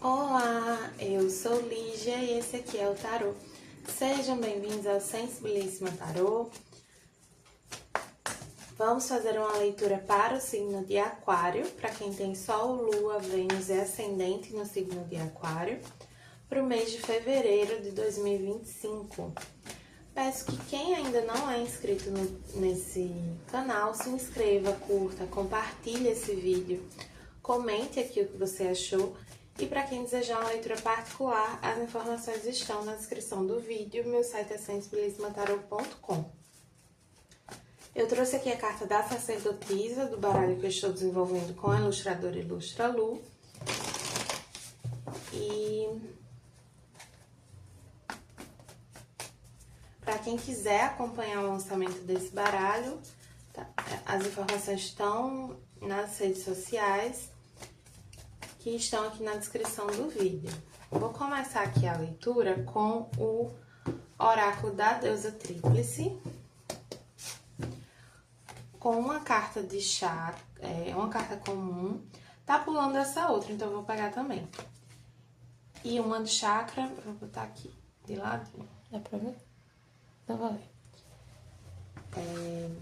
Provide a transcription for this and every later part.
Olá, eu sou Lígia e esse aqui é o Tarô. Sejam bem-vindos ao Sensibilíssima Tarô. Vamos fazer uma leitura para o signo de Aquário, para quem tem Sol, Lua, Vênus e Ascendente no signo de Aquário, para o mês de fevereiro de 2025. Peço que quem ainda não é inscrito nesse canal, se inscreva, curta, compartilhe esse vídeo, comente aqui o que você achou. E para quem desejar uma leitura particular, as informações estão na descrição do vídeo. Meu site é sensibilismatarot.com. Eu trouxe aqui a carta da sacerdotisa, do baralho que eu estou desenvolvendo com a ilustradora Ilustra Lu. E para quem quiser acompanhar o lançamento desse baralho, as informações estão nas redes sociais, que estão aqui na descrição do vídeo. Vou começar aqui a leitura com o oráculo da deusa Tríplice, com uma carta de chá, uma carta comum, tá pulando essa outra, então eu vou pegar também. E uma de chakra, vou botar aqui de ladinho, dá pra ver? Então vai ver.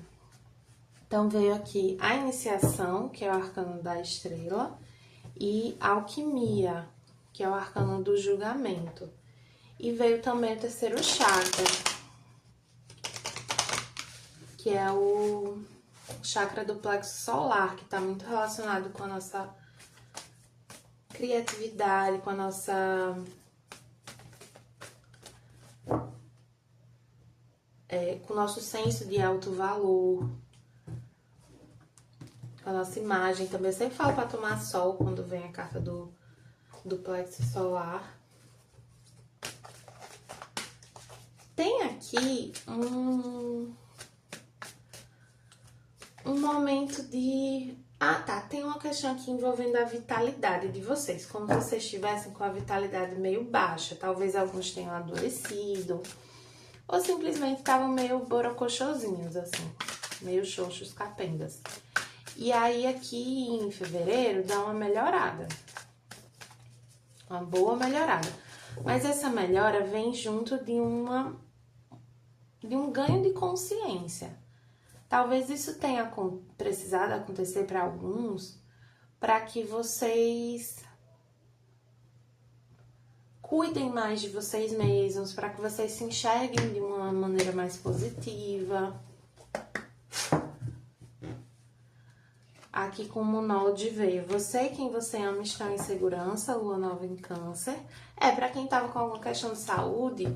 Então veio aqui a iniciação, que é o arcano da estrela, e alquimia, que é o arcano do julgamento. E veio também o terceiro chakra, que é o chakra do plexo solar, que está muito relacionado com a nossa criatividade, com a nossa com o nosso senso de alto valor, com a nossa imagem. Também eu sempre falo para tomar sol quando vem a carta do plexo solar. Tem aqui um momento de... tem uma questão aqui envolvendo a vitalidade de vocês, como se vocês estivessem com a vitalidade meio baixa. Talvez alguns tenham adoecido, ou simplesmente estavam meio borocochosinhos, assim, meio xoxos, capengas. E aí aqui em fevereiro dá uma melhorada, uma boa melhorada. Mas essa melhora vem junto de um ganho de consciência. Talvez isso tenha precisado acontecer para alguns, para que vocês cuidem mais de vocês mesmos, para que vocês se enxerguem de uma maneira mais positiva. Aqui como Node veio, você e quem você ama estão em segurança, lua nova em câncer. Para quem tava com alguma questão de saúde,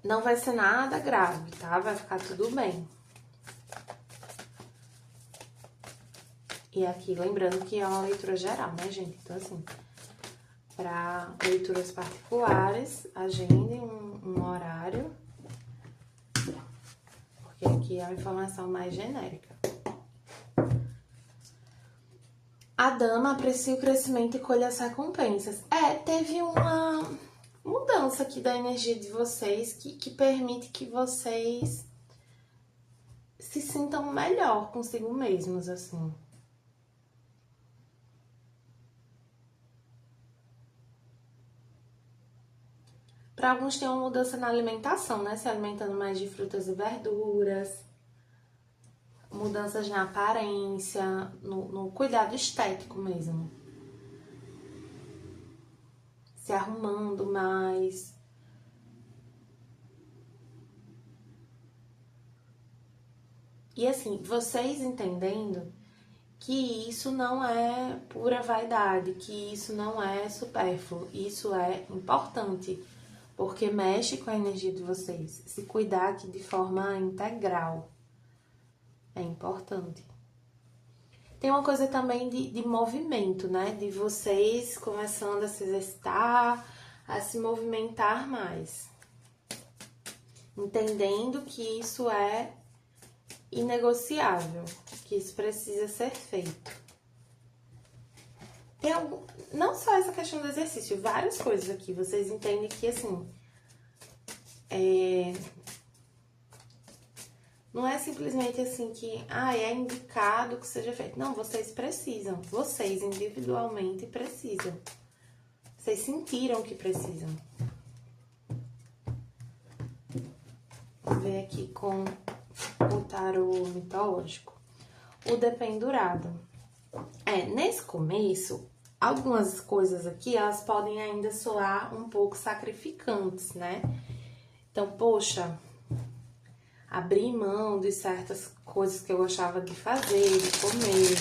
não vai ser nada grave, tá? Vai ficar tudo bem. E aqui, lembrando que é uma leitura geral, né, gente? Então, assim, para leituras particulares, agendem um horário, porque aqui é a informação mais genérica. A dama aprecia o crescimento e colhe as recompensas. Teve uma mudança aqui da energia de vocês que permite que vocês se sintam melhor consigo mesmos, assim. Para alguns tem uma mudança na alimentação, né? Se alimentando mais de frutas e verduras. Mudanças na aparência, no cuidado estético mesmo. Se arrumando mais. E assim, vocês entendendo que isso não é pura vaidade, que isso não é supérfluo, isso é importante, porque mexe com a energia de vocês. Se cuidar aqui de forma integral é importante. Tem uma coisa também de movimento, né? De vocês começando a se exercitar, a se movimentar mais. Entendendo que isso é inegociável, que isso precisa ser feito. Não só essa questão do exercício, várias coisas aqui. Vocês entendem que, assim, Não é simplesmente assim que, é indicado que seja feito. Não, vocês precisam. Vocês individualmente precisam. Vocês sentiram que precisam. Vou ver aqui com o tarô mitológico. O dependurado. Nesse começo, algumas coisas aqui, elas podem ainda soar um pouco sacrificantes, né? Então, poxa, abrir mão de certas coisas que eu gostava de fazer, de comer,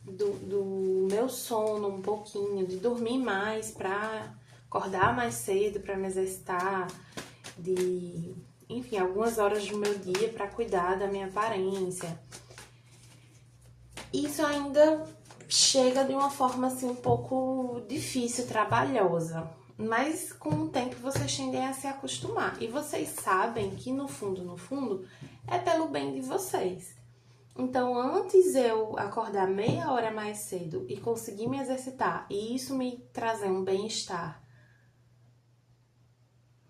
do meu sono um pouquinho, de dormir mais pra acordar mais cedo pra me exercitar, enfim, algumas horas do meu dia pra cuidar da minha aparência. Isso ainda chega de uma forma assim um pouco difícil, trabalhosa. Mas com o tempo vocês tendem a se acostumar. E vocês sabem que no fundo, é pelo bem de vocês. Então, antes eu acordar meia hora mais cedo e conseguir me exercitar, e isso me trazer um bem-estar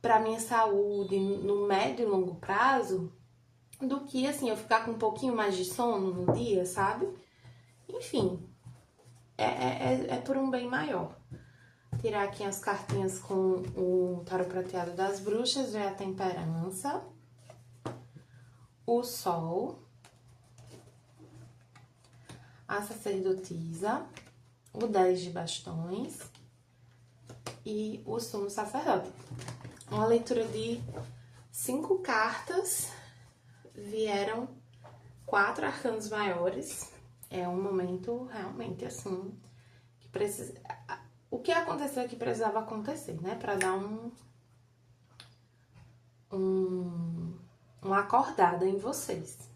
para minha saúde no médio e longo prazo, do que assim, eu ficar com um pouquinho mais de sono no dia, sabe? Enfim, é por um bem maior. Tirar aqui as cartinhas com o tarô prateado das bruxas, ver a temperança, o sol, a sacerdotisa, o 10 de bastões e o sumo sacerdote. Uma leitura de 5 cartas, vieram 4 arcanos maiores. É um momento realmente assim que precisa. O que aconteceu que precisava acontecer, né? Pra dar uma acordada em vocês.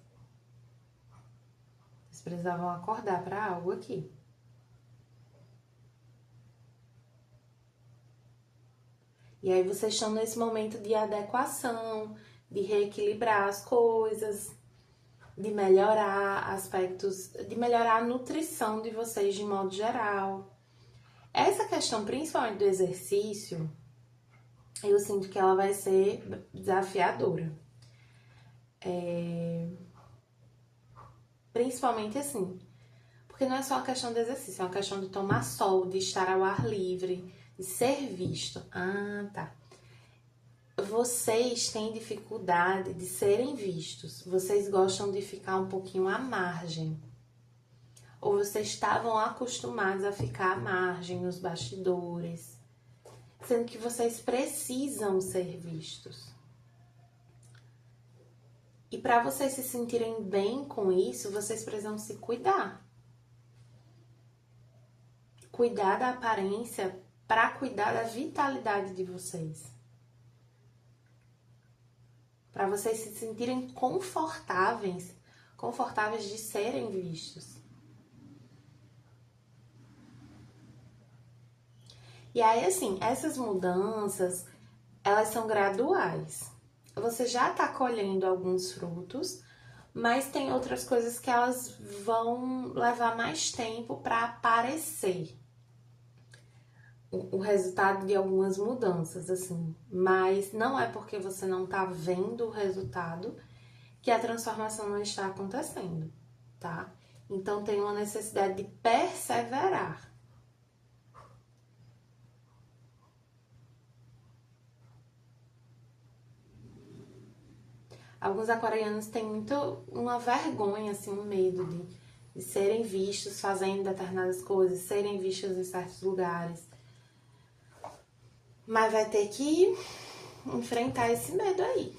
Vocês precisavam acordar pra algo aqui. E aí vocês estão nesse momento de adequação, de reequilibrar as coisas, de melhorar aspectos, de melhorar a nutrição de vocês de modo geral. Essa questão, principalmente do exercício, eu sinto que ela vai ser desafiadora. Principalmente assim, porque não é só a questão do exercício, é uma questão de tomar sol, de estar ao ar livre, de ser visto. Tá. Vocês têm dificuldade de serem vistos. Vocês gostam de ficar um pouquinho à margem. Ou vocês estavam acostumados a ficar à margem nos bastidores, sendo que vocês precisam ser vistos. E para vocês se sentirem bem com isso, vocês precisam se cuidar. Cuidar da aparência para cuidar da vitalidade de vocês. Para vocês se sentirem confortáveis de serem vistos. E aí, assim, essas mudanças, elas são graduais. Você já tá colhendo alguns frutos, mas tem outras coisas que elas vão levar mais tempo para aparecer. O resultado de algumas mudanças, assim. Mas não é porque você não tá vendo o resultado que a transformação não está acontecendo, tá? Então tem uma necessidade de perseverar. Alguns aquarianos têm muito uma vergonha, assim, um medo de serem vistos fazendo determinadas coisas, serem vistos em certos lugares. Mas vai ter que enfrentar esse medo aí.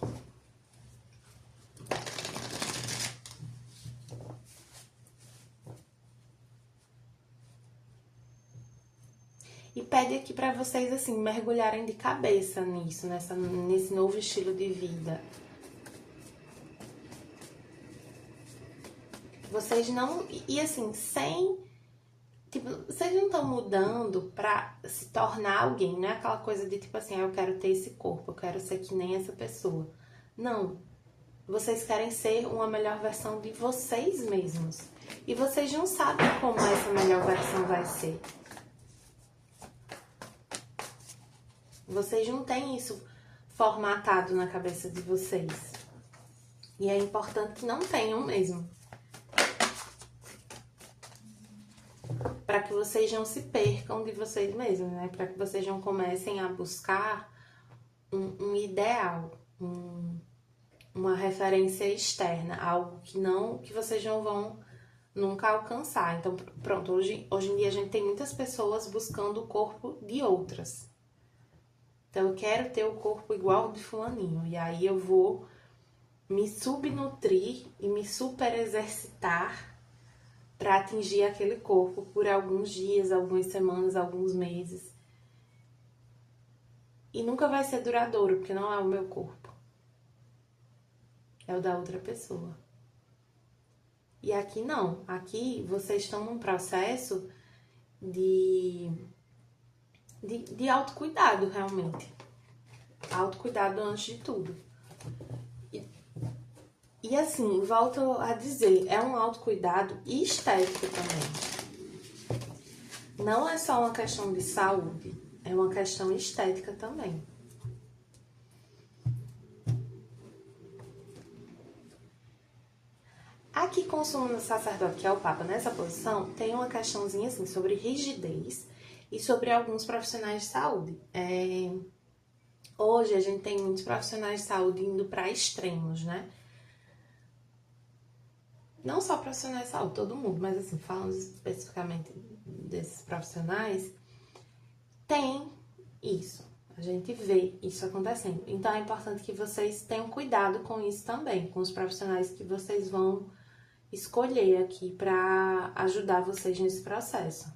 E pede aqui pra vocês, assim, mergulharem de cabeça nisso, nesse novo estilo de vida. Vocês não... E assim, tipo, vocês não estão mudando pra se tornar alguém, não é aquela coisa de tipo assim, eu quero ter esse corpo, eu quero ser que nem essa pessoa. Não. Vocês querem ser uma melhor versão de vocês mesmos. E vocês não sabem como essa melhor versão vai ser. Vocês não têm isso formatado na cabeça de vocês. E é importante que não tenham mesmo. Para que vocês não se percam de vocês mesmos, né? Para que vocês não comecem a buscar um ideal, uma referência externa, algo que vocês não vão nunca alcançar. Então, pronto, hoje em dia a gente tem muitas pessoas buscando o corpo de outras. Então, eu quero ter o corpo igual ao de fulaninho. E aí eu vou me subnutrir e me super exercitar para atingir aquele corpo por alguns dias, algumas semanas, alguns meses. E nunca vai ser duradouro, porque não é o meu corpo. É o da outra pessoa. E aqui não. Aqui vocês estão num processo de autocuidado, realmente. Autocuidado antes de tudo. E assim, volto a dizer, é um autocuidado estético também. Não é só uma questão de saúde, é uma questão estética também. Aqui com o sumo sacerdote, que é o Papa, nessa posição, tem uma questãozinha assim sobre rigidez e sobre alguns profissionais de saúde. Hoje a gente tem muitos profissionais de saúde indo para extremos, né? Não só profissionais de saúde, todo mundo, mas assim, falando especificamente desses profissionais, tem isso. A gente vê isso acontecendo. Então é importante que vocês tenham cuidado com isso também, com os profissionais que vocês vão escolher aqui para ajudar vocês nesse processo.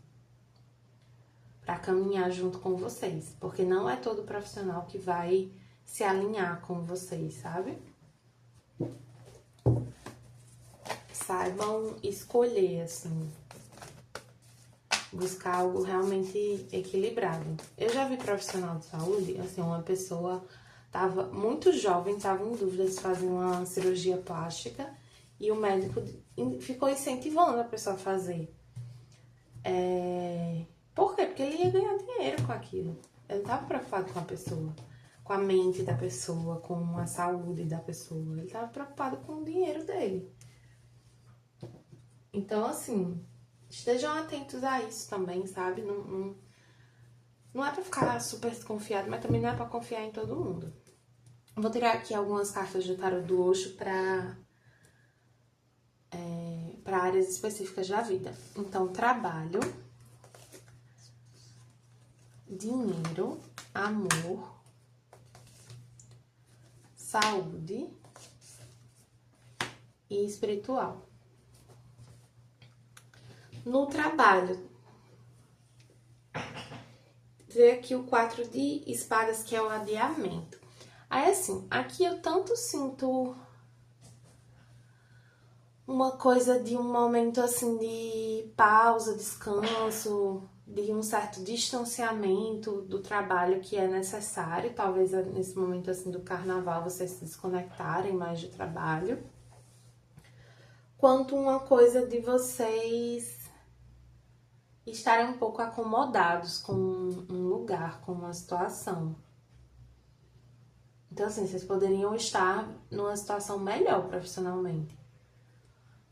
Para caminhar junto com vocês. Porque não é todo profissional que vai se alinhar com vocês, sabe? Saibam escolher, assim, buscar algo realmente equilibrado. Eu já vi profissional de saúde, assim, uma pessoa tava muito jovem, tava em dúvida se fazer uma cirurgia plástica e o médico ficou incentivando a pessoa a fazer. Por quê? Porque ele ia ganhar dinheiro com aquilo. Ele não tava preocupado com a pessoa, com a mente da pessoa, com a saúde da pessoa. Ele tava preocupado com o dinheiro dele. Então, assim, estejam atentos a isso também, sabe? Não é pra ficar super desconfiado, mas também não é pra confiar em todo mundo. Vou tirar aqui algumas cartas do tarot do Osho para áreas específicas da vida. Então, trabalho, dinheiro, amor, saúde e espiritual. No trabalho, vê aqui o 4 de espadas, que é o adiamento. Aí, assim, aqui eu tanto sinto uma coisa de um momento, assim, de pausa, descanso, de um certo distanciamento do trabalho que é necessário. Talvez nesse momento, assim, do carnaval, vocês se desconectarem mais do trabalho. Quanto uma coisa de vocês estarem um pouco acomodados com um lugar, com uma situação. Então, assim, vocês poderiam estar numa situação melhor profissionalmente.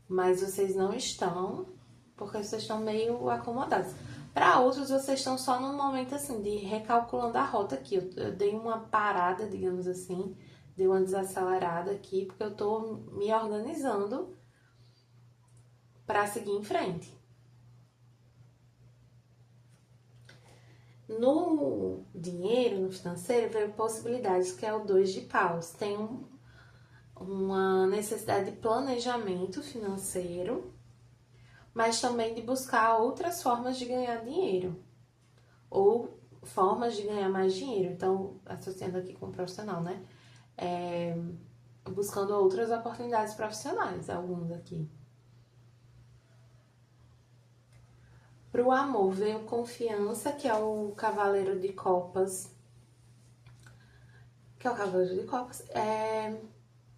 Mas vocês não estão, porque vocês estão meio acomodados. Para outros, vocês estão só num momento, assim, de recalculando a rota aqui. Eu dei uma parada, digamos assim, dei uma desacelerada aqui, porque eu tô me organizando para seguir em frente. No dinheiro, no financeiro, veio possibilidades, que é o 2 de paus. Tem uma necessidade de planejamento financeiro, mas também de buscar outras formas de ganhar dinheiro. Ou formas de ganhar mais dinheiro. Então, associando aqui com o profissional, né? Buscando outras oportunidades profissionais, alguns aqui. Para o amor, veio confiança, que é o cavaleiro de copas.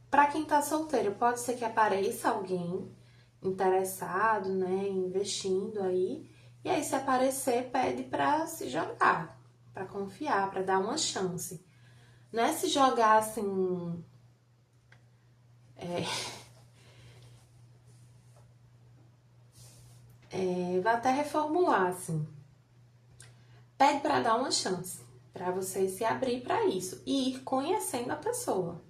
Para quem tá solteiro, pode ser que apareça alguém interessado, né, investindo aí. E aí, se aparecer, pede para se jogar, para confiar, para dar uma chance. Não é se jogar assim, Vou até reformular, assim. Pede pra dar uma chance, pra você se abrir pra isso e ir conhecendo a pessoa.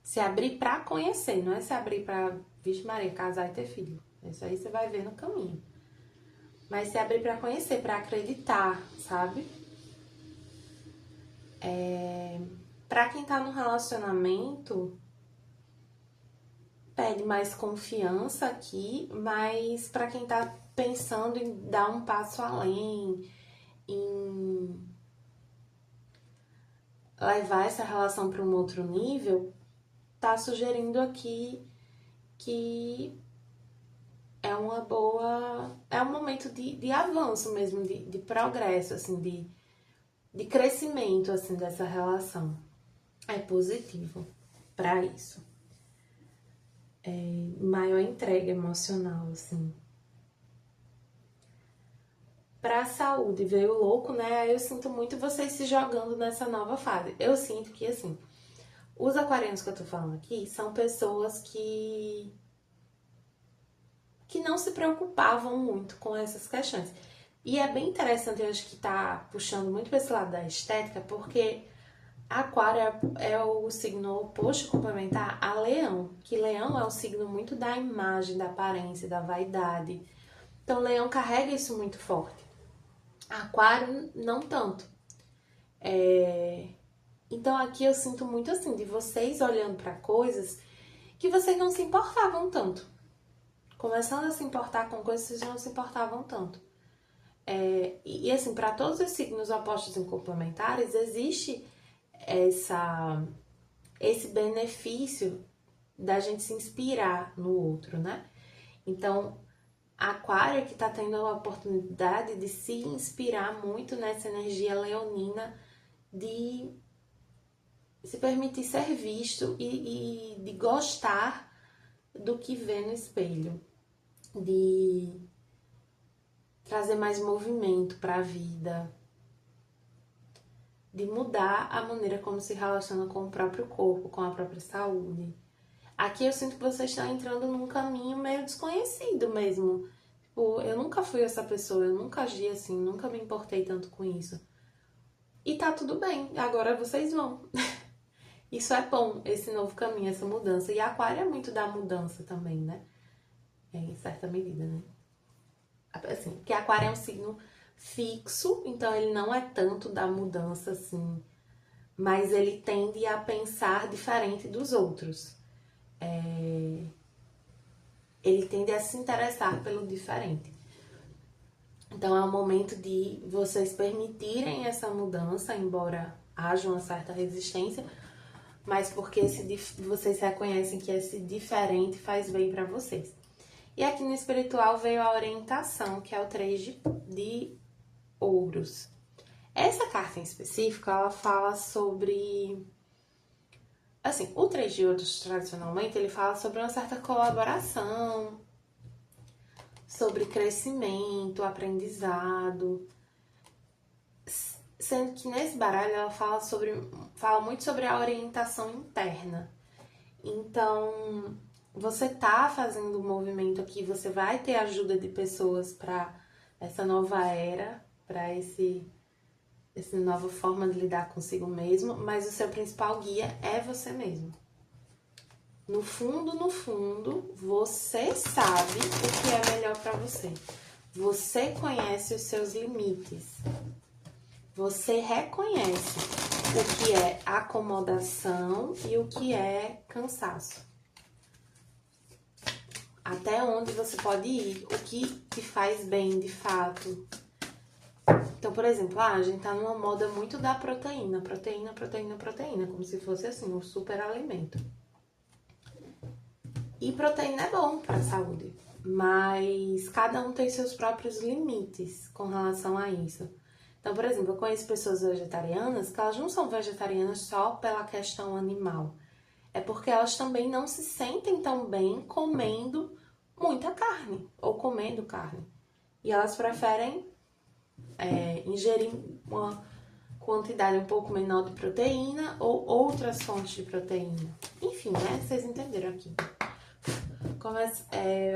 Se abrir pra conhecer, não é se abrir pra, vixe Maria, casar e ter filho. Isso aí você vai ver no caminho. Mas se abrir pra conhecer, pra acreditar, sabe? Pra quem tá num relacionamento, pede mais confiança aqui, mas pra quem tá pensando em dar um passo além, em levar essa relação para um outro nível, tá sugerindo aqui que é uma boa, é um momento de avanço mesmo, de progresso, assim, de crescimento, assim, dessa relação. É positivo para isso. Maior entrega emocional, assim. Pra saúde, veio louco, né? Aí eu sinto muito vocês se jogando nessa nova fase. Eu sinto que, assim, os aquarianos que eu tô falando aqui são pessoas que não se preocupavam muito com essas questões. E é bem interessante, eu acho que tá puxando muito pra esse lado da estética, porque Aquário é o signo oposto complementar a Leão, que Leão é um signo muito da imagem, da aparência, da vaidade. Então, Leão carrega isso muito forte. Aquário, não tanto. Então, aqui eu sinto muito assim, de vocês olhando para coisas que vocês não se importavam tanto. Começando a se importar com coisas que vocês não se importavam tanto. E assim, para todos os signos opostos e complementares, existe esse benefício da gente se inspirar no outro, né? Então, Aquário que tá tendo a oportunidade de se inspirar muito nessa energia leonina de se permitir ser visto e de gostar do que vê no espelho, de trazer mais movimento para a vida, de mudar a maneira como se relaciona com o próprio corpo, com a própria saúde. Aqui eu sinto que vocês estão entrando num caminho meio desconhecido mesmo. Tipo, eu nunca fui essa pessoa, eu nunca agi assim, nunca me importei tanto com isso. E tá tudo bem, agora vocês vão. Isso é bom, esse novo caminho, essa mudança. E Aquário é muito da mudança também, né? Em certa medida, né? Assim, porque Aquário é um signo fixo, então ele não é tanto da mudança, assim. Mas ele tende a pensar diferente dos outros. Ele tende a se interessar pelo diferente. Então é um momento de vocês permitirem essa mudança, embora haja uma certa resistência, mas porque vocês reconhecem que esse diferente faz bem para vocês. E aqui no espiritual veio a orientação, que é o 3 de ouros. Essa carta em específico, ela fala sobre... Assim, o 3 de ouros, tradicionalmente, ele fala sobre uma certa colaboração, sobre crescimento, aprendizado. Sendo que nesse baralho ela fala muito sobre a orientação interna. Então, você tá fazendo um movimento aqui, você vai ter ajuda de pessoas para essa nova era, para essa nova forma de lidar consigo mesmo, mas o seu principal guia é você mesmo. No fundo, você sabe o que é melhor para você. Você conhece os seus limites. Você reconhece o que é acomodação e o que é cansaço. Até onde você pode ir, o que te faz bem de fato. Então, por exemplo, a gente tá numa moda muito da proteína, como se fosse assim, um super alimento. E proteína é bom para a saúde, mas cada um tem seus próprios limites com relação a isso. Então, por exemplo, eu conheço pessoas vegetarianas que elas não são vegetarianas só pela questão animal. É porque elas também não se sentem tão bem comendo muita carne ou comendo carne. E elas preferem ingerir uma quantidade um pouco menor de proteína ou outras fontes de proteína. Enfim, né? Vocês entenderam aqui.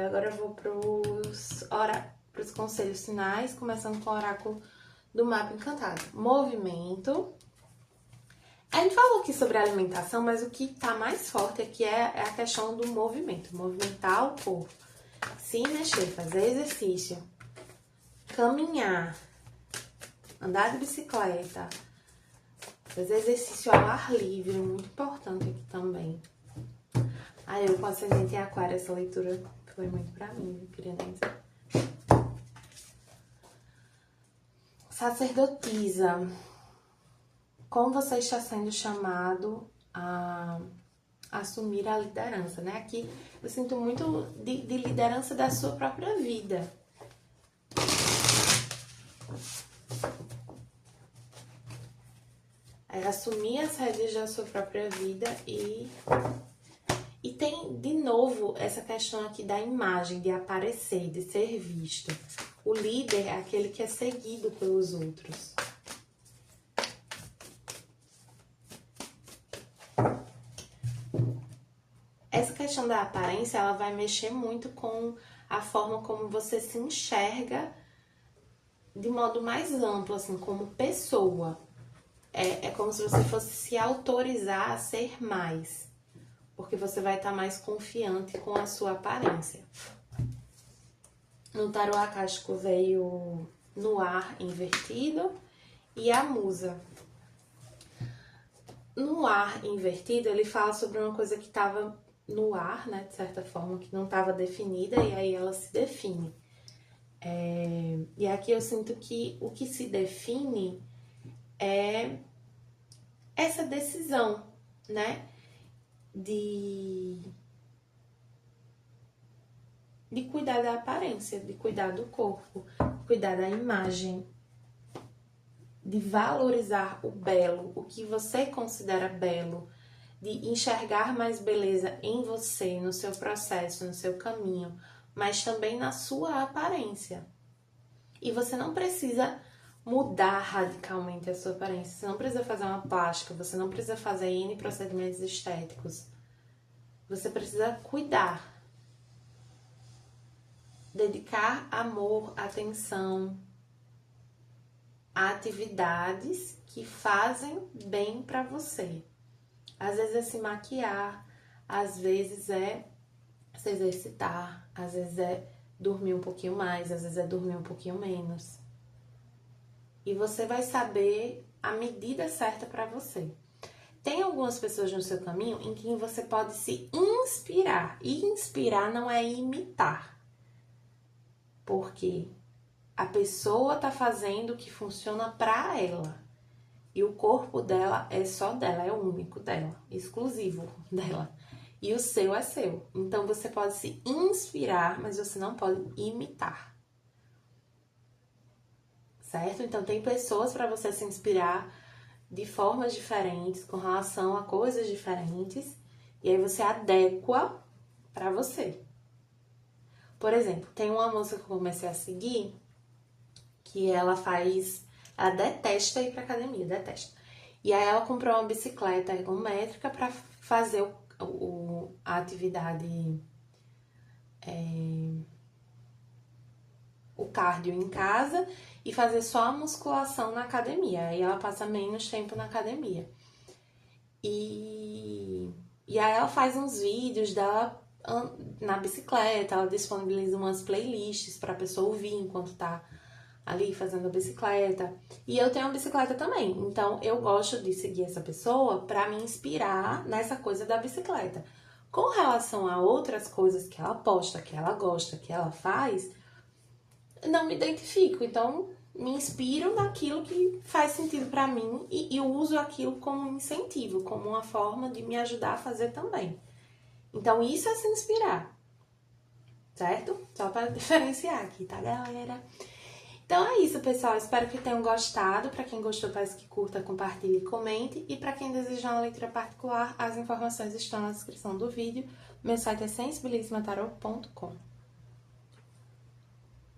Agora eu vou pros conselhos finais, começando com o oráculo do mapa encantado. Movimento. A gente falou aqui sobre a alimentação, mas o que tá mais forte aqui é a questão do movimento. Movimentar o corpo. Se mexer, fazer exercício. Caminhar. Andar de bicicleta. Fazer exercício ao ar livre, muito importante aqui também. Aí eu com ascendente em aquário, essa leitura foi muito pra mim, criança. Sacerdotisa. Como você está sendo chamado a assumir a liderança, né? Aqui eu sinto muito de liderança da sua própria vida. É assumir as rédeas da sua própria vida e tem, de novo, essa questão aqui da imagem, de aparecer, de ser visto. O líder é aquele que é seguido pelos outros. Essa questão da aparência, ela vai mexer muito com a forma como você se enxerga de modo mais amplo, assim, como pessoa. É como se você fosse se autorizar a ser mais, porque você vai estar mais confiante com a sua aparência. No tarô acástico veio no ar invertido e a musa. No ar invertido, ele fala sobre uma coisa que estava no ar, né, de certa forma, que não estava definida, e aí ela se define. E aqui eu sinto que o que se define é essa decisão, né, de cuidar da aparência, de cuidar do corpo, cuidar da imagem, de valorizar o belo, o que você considera belo, de enxergar mais beleza em você, no seu processo, no seu caminho, mas também na sua aparência. E você não precisa mudar radicalmente a sua aparência, você não precisa fazer uma plástica, você não precisa fazer N procedimentos estéticos. Você precisa cuidar, dedicar amor, atenção a atividades que fazem bem pra você. Às vezes é se maquiar, às vezes é se exercitar, às vezes é dormir um pouquinho mais, às vezes é dormir um pouquinho menos. E você vai saber a medida certa para você. Tem algumas pessoas no seu caminho em quem você pode se inspirar. E inspirar não é imitar. Porque a pessoa tá fazendo o que funciona para ela. E o corpo dela é só dela, é único dela, exclusivo dela. E o seu é seu. Então você pode se inspirar, mas você não pode imitar. Certo? Então tem pessoas para você se inspirar de formas diferentes, com relação a coisas diferentes, e aí você adequa para você. Por exemplo, tem uma moça que eu comecei a seguir, que ela detesta ir pra academia, detesta. E aí ela comprou uma bicicleta ergométrica para fazer a atividade, o cardio em casa e fazer só a musculação na academia. Aí ela passa menos tempo na academia. E aí ela faz uns vídeos dela na bicicleta, ela disponibiliza umas playlists pra pessoa ouvir enquanto tá ali fazendo a bicicleta. E eu tenho uma bicicleta também, então eu gosto de seguir essa pessoa pra me inspirar nessa coisa da bicicleta. Com relação a outras coisas que ela posta, que ela gosta, que ela faz, não me identifico, então me inspiro naquilo que faz sentido pra mim e uso aquilo como incentivo, como uma forma de me ajudar a fazer também. Então isso é se inspirar, certo? Só para diferenciar aqui, tá, galera? Então é isso, pessoal. Espero que tenham gostado. Para quem gostou, peço que curta, compartilhe e comente. E para quem desejar uma leitura particular, as informações estão na descrição do vídeo. Meu site é sensibilismatarot.com.